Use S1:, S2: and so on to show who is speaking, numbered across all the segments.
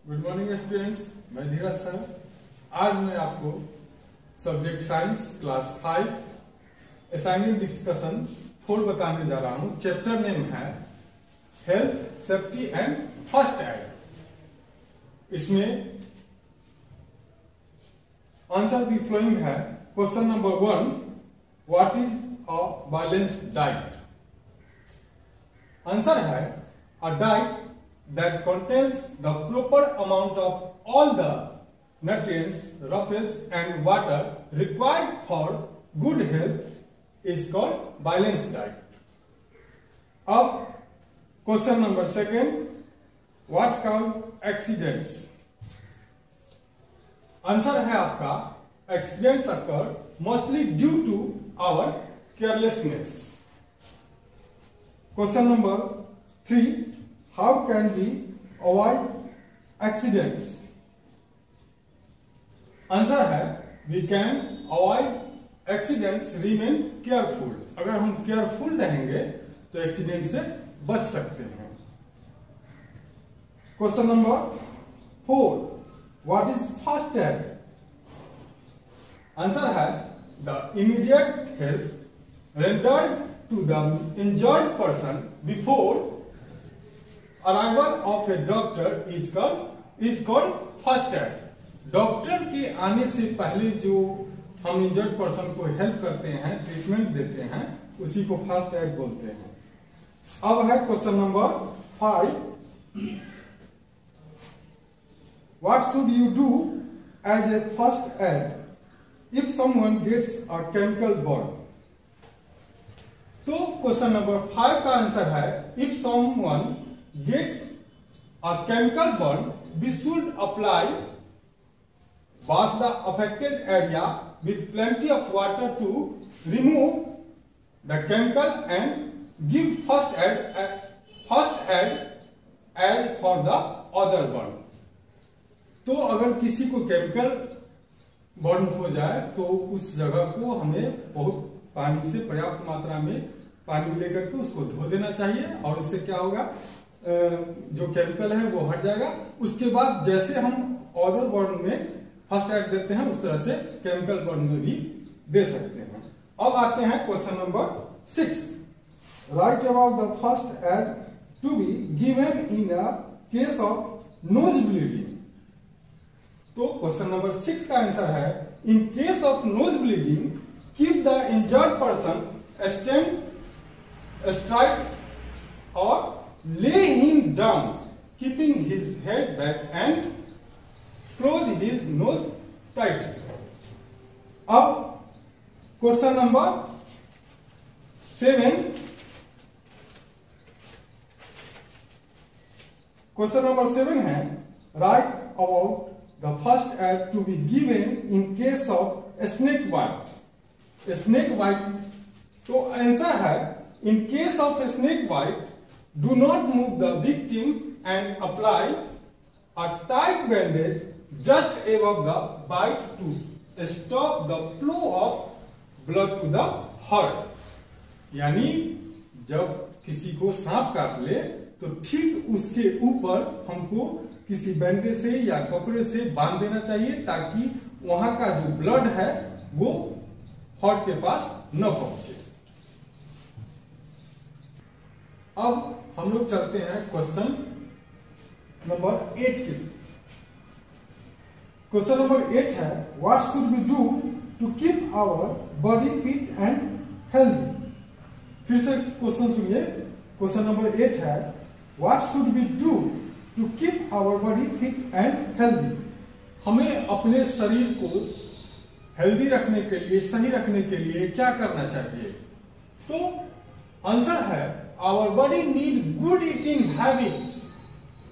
S1: Good morning students, मैं धीरज sir. आज मैं आपको subject science class 5 assignment discussion 4 बताने जा रहा हूं। चैप्टर नेम है health, safety and first aid. इसमें आंसर द फ्लोइंग है। Question number 1, what is a balanced diet? Answer है a diet that contains the proper amount of all the nutrients, roughness and water required for good health is called balanced diet. अब question number 2, what cause accidents? Answer है आपका accidents occur mostly due to our carelessness. Question number 3, how can we avoid accidents? Answer है we can avoid accidents, remain careful. अगर हम careful रहेंगे तो accident से बच सकते हैं। Question number 4, what is first aid? Answer है the immediate help rendered to the injured person before arrival of A doctor is called first aid. Doctor के आने से पहले जो हम इंजर्ड पर्सन को हेल्प करते हैं, ट्रीटमेंट देते हैं, उसी को फर्स्ट एड बोलते हैं। अब है question number 5, what should you do as a first aid if someone gets a chemical burn? तो क्वेश्चन नंबर 5 का आंसर है if someone gets a chemical burn, we should apply, wash the affected area with plenty of water to remove the chemical and give first aid as for the other burn. तो अगर किसी को chemical burn हो जाए तो उस जगह को हमें बहुत पानी से, पर्याप्त मात्रा में पानी लेकर के उसको धो देना चाहिए और उससे क्या होगा, जो केमिकल है वो हट जाएगा। उसके बाद जैसे हम अदर बर्न में फर्स्ट एड देते हैं उस तरह से केमिकल बर्न में भी दे सकते हैं। अब आते हैं question number 6, write about the first aid to be given in a case of nose bleeding. तो क्वेश्चन नंबर 6 का आंसर है in case of nose bleeding keep the injured person stand straight और lay him down, keeping his head back and close his nose tightly. अब question number 7, question number 7 है write about the first aid to be given in case of snake bite. Snake bite, तो answer है in case of snake bite do not move the victim and apply a tight bandage just above the bite to stop the flow of blood to the heart. यानी जब किसी को सांप काट ले तो ठीक उसके ऊपर हमको किसी बैंडेज से या कपड़े से बांध देना चाहिए ताकि वहां का जो ब्लड है वो हार्ट के पास न पहुंचे। अब हम लोग चलते हैं क्वेश्चन नंबर 8 के। क्वेश्चन नंबर 8 है what should we do to keep our body fit and healthy? फिर से क्वेश्चन सुनिए। क्वेश्चन नंबर 8 है what should we do to keep our body fit and healthy? हमें अपने शरीर को हेल्दी रखने के लिए, सही रखने के लिए क्या करना चाहिए? तो आंसर है our body need good eating habits,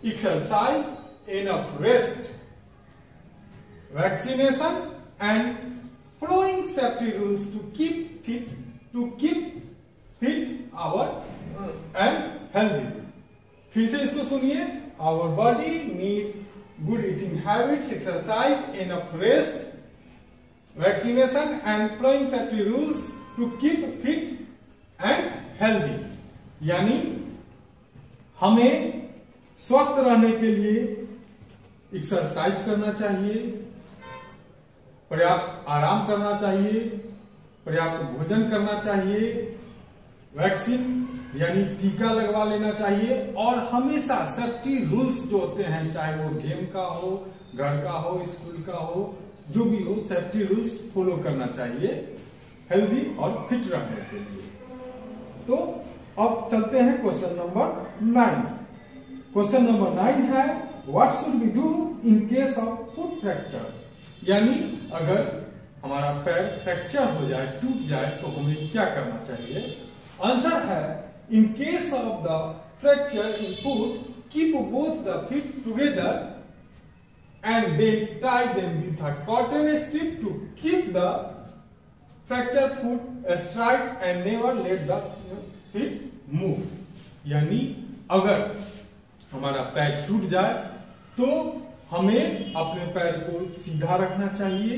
S1: exercise, enough rest, vaccination and following safety rules to keep fit our and healthy. फिर से इसको सुनिए। our body need good eating habits, exercise, enough rest, vaccination and following safety rules to keep fit and healthy. यानी हमें स्वस्थ रहने के लिए एक्सरसाइज करना चाहिए, पर्याप्त आराम करना चाहिए, पर्याप्त भोजन करना चाहिए, वैक्सीन यानी टीका लगवा लेना चाहिए और हमेशा सेफ्टी रूल्स जो होते हैं, चाहे वो गेम का हो, घर का हो, स्कूल का हो, जो भी हो, सेफ्टी रूल्स फॉलो करना चाहिए हेल्दी और फिट रहने के लिए। तो अब चलते हैं क्वेश्चन नंबर 9। क्वेश्चन नंबर 9 है what should we do in case of foot fracture, यानी अगर हमारा पैर फ्रैक्चर हो जाए, टूट जाए, तो हमें क्या करना चाहिए। आंसर है in case of the fracture in foot keep both the feet together and then tie them with a cotton strip to keep the fractured foot straight and never let the feet move। यानी अगर हमारा पैर टूट जाए तो हमें अपने पैर को सीधा रखना चाहिए,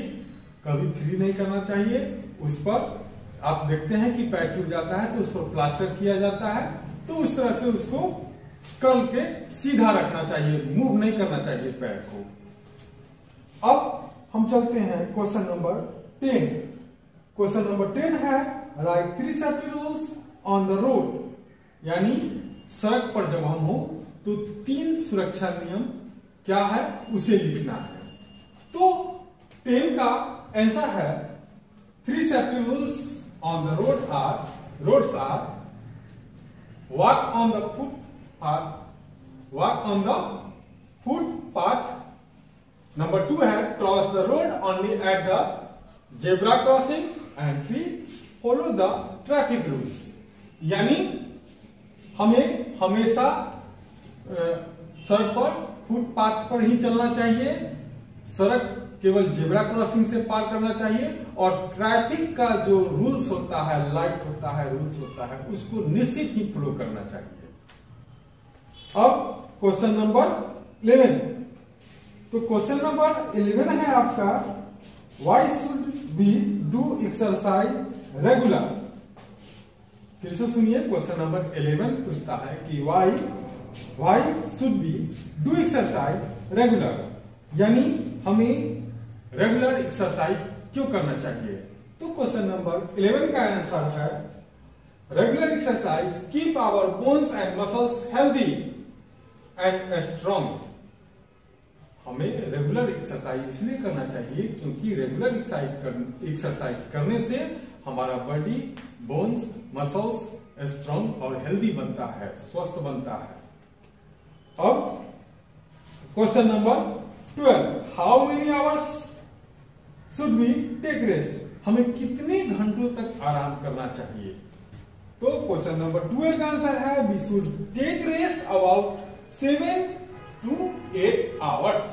S1: कभी फ्री नहीं करना चाहिए। उस पर आप देखते हैं कि पैर टूट जाता है तो उस पर प्लास्टर किया जाता है, तो उस तरह से उसको कर्ल के सीधा रखना चाहिए, मूव नहीं करना चाहिए पैर को। अब हम चलते हैं क्वेश्चन नंबर 10। क्वेश्चन नंबर 10 है right 3 safety rules on the road, यानी सड़क पर जब हम हो तो 3 सुरक्षा नियम क्या है उसे लिखना है। तो 10 का आंसर है 3 safety rules on the roads are walk on the footpath. Number 2 है cross the road only at the zebra crossing and 3 follow the traffic rules, यानी हमें हमेशा सड़क पर फुटपाथ पर ही चलना चाहिए, सड़क केवल जेब्रा क्रॉसिंग से पार करना चाहिए और ट्रैफिक का जो रूल्स होता है, लाइट होता है, रूल्स होता है, उसको निश्चित ही फॉलो करना चाहिए। अब क्वेश्चन नंबर 11। तो क्वेश्चन नंबर 11 है आपका why should be do exercise regular. फिर से सुनिए, क्वेश्चन नंबर 11 पूछता है कि why should be do exercise regular, यानी हमें रेगुलर एक्सरसाइज क्यों करना चाहिए। तो क्वेश्चन नंबर 11 का आंसर है regular exercise keep our bones and muscles healthy and strong. हमें रेगुलर एक्सरसाइज इसलिए करना चाहिए क्योंकि रेगुलर एक्सरसाइज करने से हमारा बॉडी, बोन्स, मसल्स स्ट्रॉन्ग और हेल्दी बनता है, स्वस्थ बनता है। अब question number 12 how many hours should we take rest, हमें कितने घंटों तक आराम करना चाहिए। तो क्वेश्चन नंबर 12 का आंसर है we should take rest about 7 to 8 hours.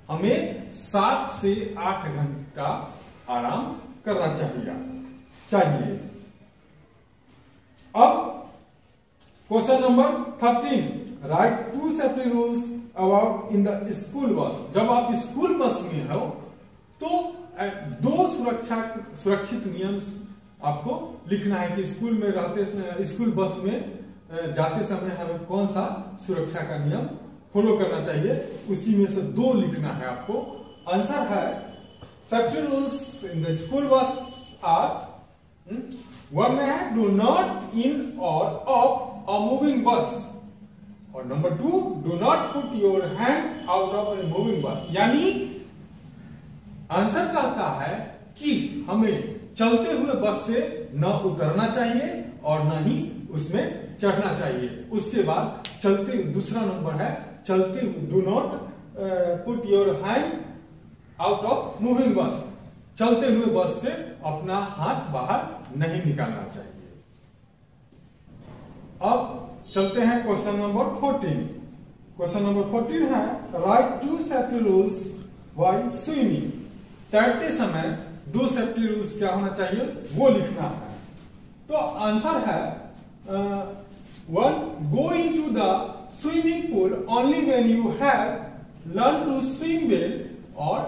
S1: हमें 7 से 8 घंटा आराम करना चाहिए। अब question number 13 write 2 safety rules about in the school bus. जब आप स्कूल बस में हो तो 2 सुरक्षित नियम आपको लिखना है कि स्कूल में रहते, स्कूल बस में जाते समय हमें कौन सा सुरक्षा का नियम फॉलो करना चाहिए, उसी में से 2 लिखना है आपको। आंसर है safety rules in the school bus are 1 है डू नॉट इन और ऑफ अ मूविंग बस, और number 2 do not put your hand out of a moving बस। यानी आंसर कहता है कि हमें चलते हुए बस से न उतरना चाहिए और न ही उसमें चढ़ना चाहिए। उसके बाद चलते, दूसरा नंबर है चलते हुए do not put your hand out of moving बस, चलते हुए बस से अपना हाथ बाहर नहीं निकालना चाहिए। अब चलते हैं क्वेश्चन नंबर 14। क्वेश्चन नंबर 14 है right 2 safety rules while swimming. तैरते समय 2 सेफ्टी रूल्स क्या होना चाहिए वो लिखना है। तो आंसर है 1 go into the swimming pool only when you have learned to swim well, और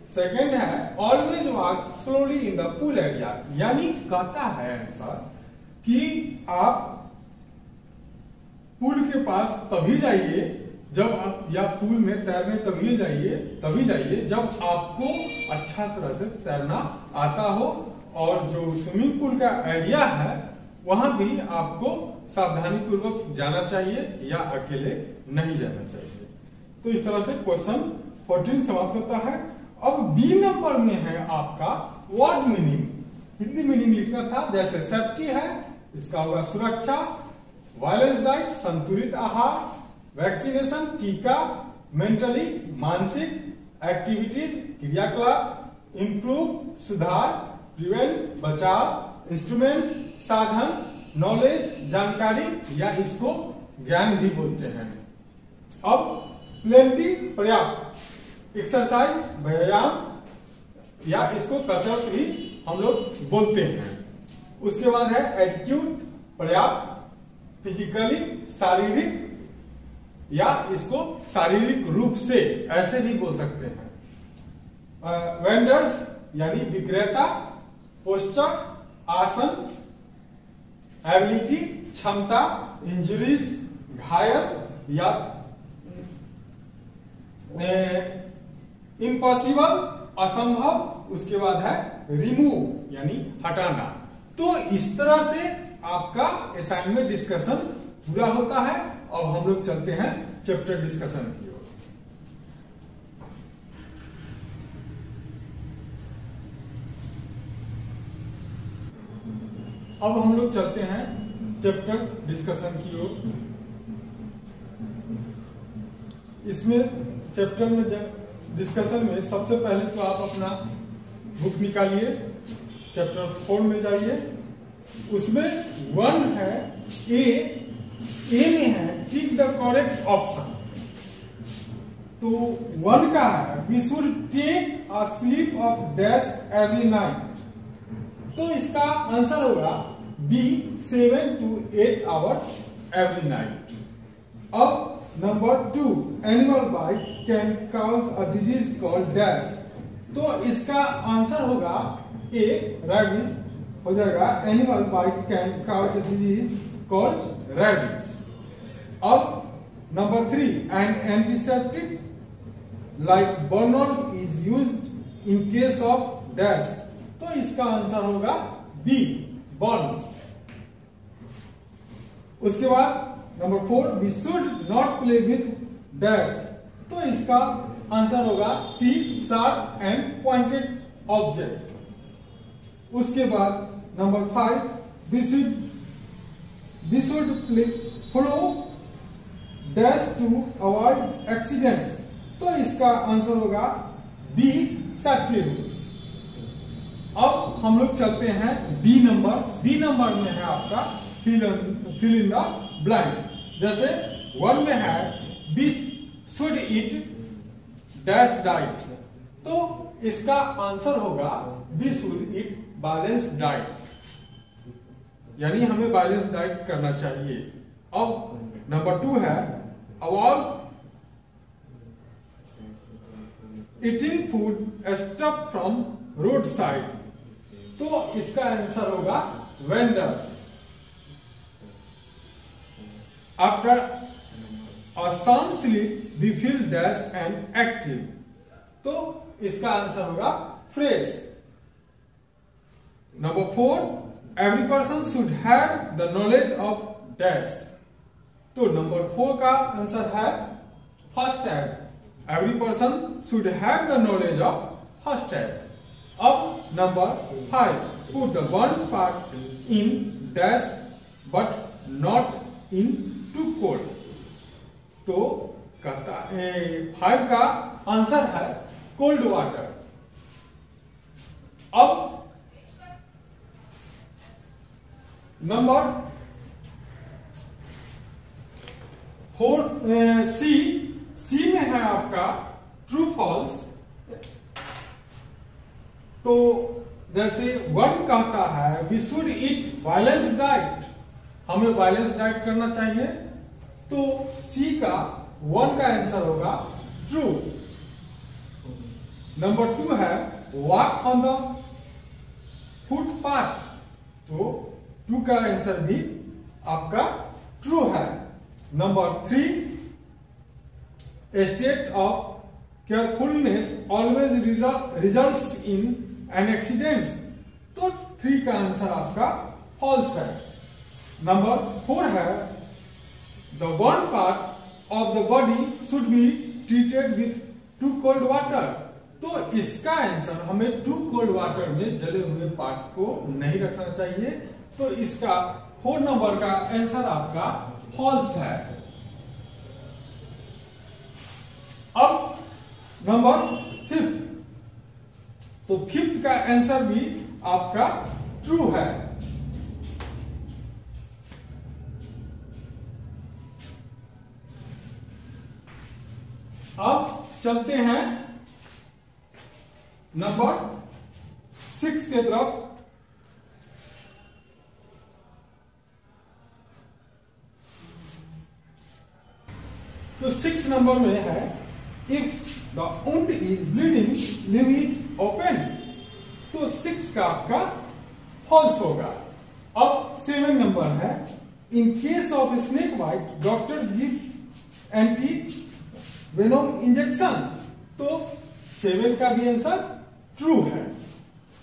S1: सेकेंड है always walk slowly in the pool area। यानी कहता है आंसर कि आप पूल के पास तभी जाइए जब आप या पूल में तैरने तभी जाइए जब आपको अच्छा तरह से तैरना आता हो, और जो स्विमिंग पूल का एरिया है वहां भी आपको सावधानी पूर्वक जाना चाहिए या अकेले नहीं जाना चाहिए। तो इस तरह से क्वेश्चन 14 समाप्त होता है। अब बी नंबर में है आपका वर्ड मीनिंग, हिंदी मीनिंग लिखना था। जैसे सेफ्टी है, इसका होगा सुरक्षा, वायलेंस डाइट संतुलित आहार, वैक्सीनेशन टीका, मेंटली मानसिक, एक्टिविटीज क्रियाकलाप, इंप्रूव सुधार, प्रिवेंट बचाव, इंस्ट्रूमेंट साधन, नॉलेज जानकारी या इसको ज्ञान भी बोलते हैं। अब प्लेंटी पर्याप्त, एक्सरसाइज व्यायाम या इसको कसरत भी हम लोग बोलते हैं। उसके बाद है एटीट्यूड पर्याप्त, फिजिकली शारीरिक या इसको शारीरिक रूप से ऐसे भी बोल सकते हैं। वेंडर्स यानी विक्रेता, पोस्टर आसन, एबिलिटी क्षमता, इंजरीज घायल या इम्पॉसिबल असंभव। उसके बाद है रिमूव यानी हटाना। तो इस तरह से आपका असाइनमेंट डिस्कशन पूरा होता है। अब हम लोग चलते हैं चैप्टर डिस्कशन की ओर। अब हम लोग चलते हैं चैप्टर डिस्कशन की ओर। इसमें चैप्टर में डिस्कशन में सबसे पहले तो आप अपना बुक निकालिए, चैप्टर 4 में जाइए। उसमें 1 है ए में है टिक द करेक्ट ऑप्शन। तो 1 का है we should take a sleep of dash every night. तो इसका आंसर होगा be 7 to 8 hours every night. अब number 2 animal bite can cause a disease called dash. तो इसका आंसर होगा ए रैबिज हो जाएगा। Animal bite can cause a disease called rabies. अब number 3 an antiseptic like Burnol is used in case of dash. तो इसका आंसर होगा बी बर्न्स। उसके बाद number 4 we should not play with dash. तो इसका आंसर होगा C sharp and pointed object. उसके बाद number 5 we should play follow dash to avoid accidents. तो इसका आंसर होगा बी सेफ्टी रूल्स। अब हम लोग चलते हैं बी नंबर। बी नंबर में है आपका फिल इन द ब्लैंक्स। जैसे 1 में है B should eat dash diet. तो इसका आंसर होगा B should eat balance diet, यानी हमें बैलेंस डाइट करना चाहिए। अब नंबर 2 है avoid eating food stuff from road side. तो इसका आंसर होगा vendors. After a sound sleep we feel dash and active. तो इसका आंसर होगा fresh. Number 4 every person should have the knowledge of dash. तो नंबर 4 का answer है first aid. Every person should have the knowledge of first aid. अब number 5 put the one part in dash but not in to cold. तो कहता 5 का answer है cold water. अब number 4 सी में है आपका ट्रू फॉल्स। तो जैसे 1 कहता है we should eat balance diet, हमें बैलेंस डाइट करना चाहिए। तो सी का 1 का आंसर होगा ट्रू। नंबर 2 है वॉक ऑन द फुटपाथ। तो 2 का आंसर भी आपका ट्रू है। Number 3 A state of carefulness always results in an accident. तो 3 का आंसर आपका फॉल्स है। नंबर 4 है the burnt part of the body should be treated with too cold water। तो इसका आंसर हमें too cold water में जले हुए पार्ट को नहीं रखना चाहिए। तो इसका 4 नंबर का आंसर आपका फॉल्स है। अब नंबर 5, तो 5th का आंसर भी आपका ट्रू है। अब चलते हैं नंबर 6 के तरफ। तो 6 नंबर में है if the wound is bleeding leave it open। तो 6 का आपका फॉल्स होगा। अब 7 नंबर है in case of snake bite doctor give anti venom injection. तो 7 का भी आंसर ट्रू है।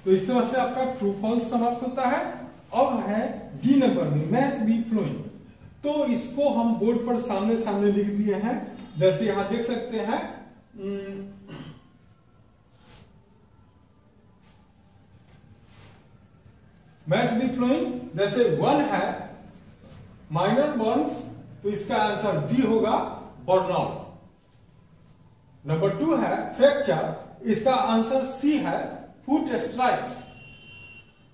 S1: तो इस तरह से आपका ट्रू फॉल्स समाप्त होता है। अब है डी नंबर में मैच दी फ्लोइंग। तो इसको हम बोर्ड पर सामने सामने लिख दिए हैं। जैसे यहां देख सकते हैं मैच दी फ्लोइंग। जैसे 1 है माइनर बर्न्स, तो इसका आंसर डी होगा बर्नआउट। नंबर 2 है फ्रैक्चर, इसका आंसर सी है फुट स्ट्राइक।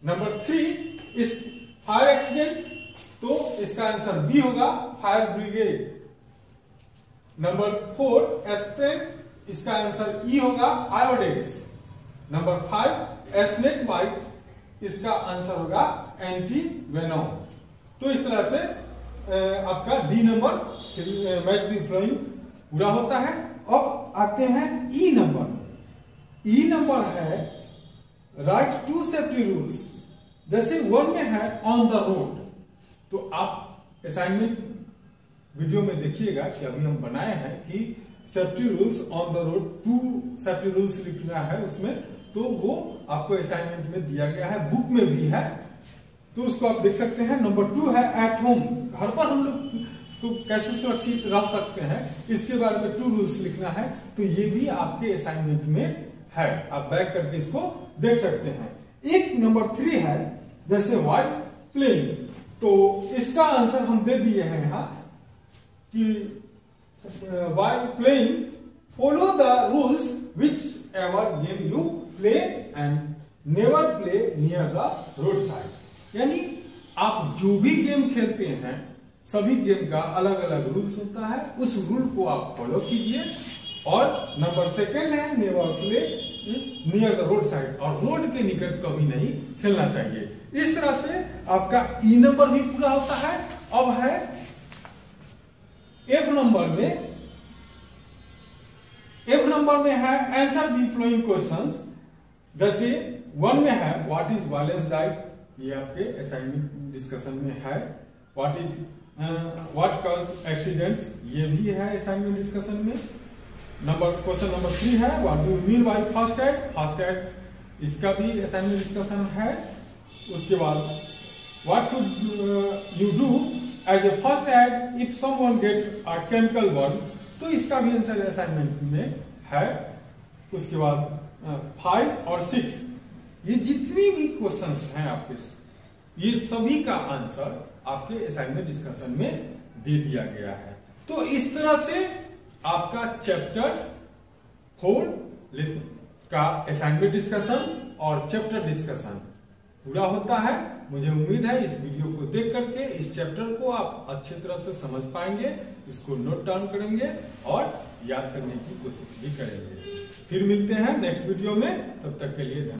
S1: नंबर 3 इस फायर एक्सीडेंट, तो इसका आंसर बी होगा फायर ब्रिगेड। नंबर 4 एस्प्रेन, इसका आंसर ई होगा आयोडेक्स। नंबर 5 स्नेक बाइट, इसका आंसर होगा एंटी वेनोम। तो इस तरह से आपका D number match the following पूरा होता है। अब आते हैं ई नंबर। ई नंबर है राइट टू सेफ्टी रूल्स। जैसे 1 में है ऑन द रोड, तो आप असाइनमेंट वीडियो में देखिएगा कि अभी हम बनाए हैं कि safety rules on the road, 2 safety rules लिखना है उसमें। तो वो आपको असाइनमेंट में दिया गया है, बुक में भी है, तो उसको आप देख सकते हैं। नंबर 2 है एट होम, घर पर हम लोग तो कैसे सुरक्षित रह सकते हैं, इसके बारे में 2 रूल्स लिखना है। तो ये भी आपके असाइनमेंट में है, आप बैक करके इसको देख सकते हैं। एक नंबर 3 है जैसे व्हाइल प्लेइंग, तो इसका आंसर हम दे दिए हैं यहां कि while playing follow the rules which ever game you play and never play near the road side. यानी आप जो भी गेम खेलते हैं सभी गेम का अलग अलग रूल्स होता है, उस रूल को आप फॉलो कीजिए। और नंबर 2 है never play near the road side, और रोड के निकट कभी नहीं खेलना चाहिए। इस तरह से आपका ई नंबर भी पूरा होता है। अब है एफ नंबर में। एफ नंबर में है आंसर दी फ्लोइंग क्वेश्चंस। जैसे 1 में है व्हाट इज बैलेंस डाइट, ये आपके असाइनमेंट डिस्कशन में है। व्हाट कॉज एक्सीडेंट्स, ये भी है असाइनमेंट डिस्कशन में। क्वेश्चन नंबर 3 है what do you mean by first aid. First aid, इसका भी असाइनमेंट डिस्कशन है। उसके बाद what should you do as a first aid if someone gets a chemical burn, तो इसका भी आंसर असाइनमेंट में है। उसके बाद 5 और 6, ये जितनी भी क्वेश्चंस हैं आपके, ये सभी का आंसर आपके असाइनमेंट डिस्कशन में दे दिया गया है। तो इस तरह से आपका चैप्टर 4 का असाइनमेंट डिस्कशन और चैप्टर डिस्कशन पूरा होता है। मुझे उम्मीद है इस वीडियो को देख करके इस चैप्टर को आप अच्छी तरह से समझ पाएंगे, इसको नोट डाउन करेंगे और याद करने की कोशिश भी करेंगे। फिर मिलते हैं नेक्स्ट वीडियो में, तब तक के लिए धन्यवाद।